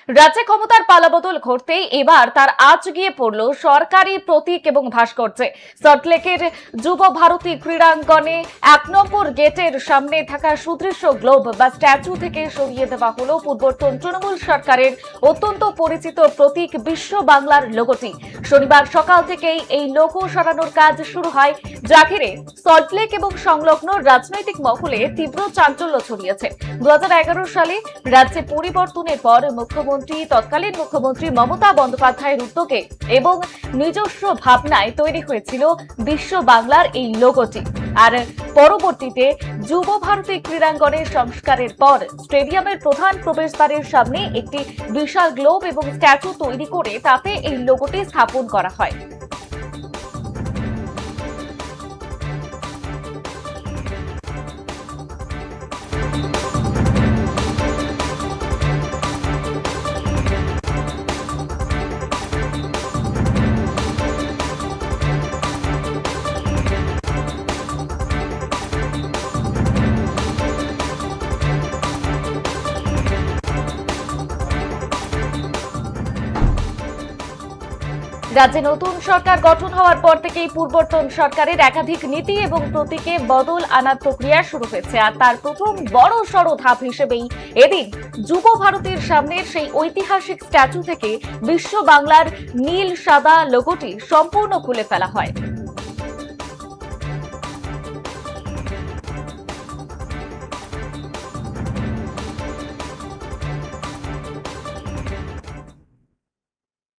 রাজ্যে ক্ষমতার পালাবদল ঘটতেই এবার তার আঁচ গিয়ে পড়ল সরকারি প্রতীক এবং ভাস্কর্যে। সল্টলেকের যুব ভারতী ক্রীড়াঙ্গনে ১ নম্বর গেটের সামনে থাকা সুদৃশ্য গ্লোব বা স্ট্যাচু থেকে সরিয়ে দেওয়া হলো পূর্বতন তৃণমূল সরকারের অত্যন্ত পরিচিত প্রতীক বিশ্ব বাংলার লোগোটি। শনিবার সকাল থেকেই এই লোগো সরানোর কাজ শুরু হয়, যা ঘিরে সল্টলেক এবং সংলগ্ন রাজনৈতিক মহলে তীব্র চাঞ্চল্য ছড়িয়েছে। ২০১১ সালে রাজ্যে পরিবর্তনের পর তৎকালীন মুখ্যমন্ত্রী মমতা বন্দ্যোপাধ্যায়ের উদ্যোগে এবং নিজস্ব ভাবনায় তৈরি হয়েছিল বিশ্ব বাংলার এই লোগোটি। আর পরবর্তীতে যুব ভারতী ক্রীড়াঙ্গনের সংস্কারের পর স্টেডিয়ামের প্রধান প্রবেশদ্বারের সামনে একটি বিশাল গ্লোব এবং স্ট্যাচু তৈরি করে তাতে এই লোগোটি স্থাপন করা হয়। রাজ্যে নতুন সরকার গঠন হওয়ার পর থেকেই পূর্বতন সরকারের একাধিক নীতি এবং প্রতীকে বদল আনার প্রক্রিয়া শুরু হয়েছে। আর তার প্রথম বড় সড় ধাপ হিসেবেই এদিন যুব ভারতীর সামনের সেই ঐতিহাসিক স্ট্যাচু থেকে বিশ্ব বাংলার নীল সাদা লোগোটি সম্পূর্ণ খুলে ফেলা হয়।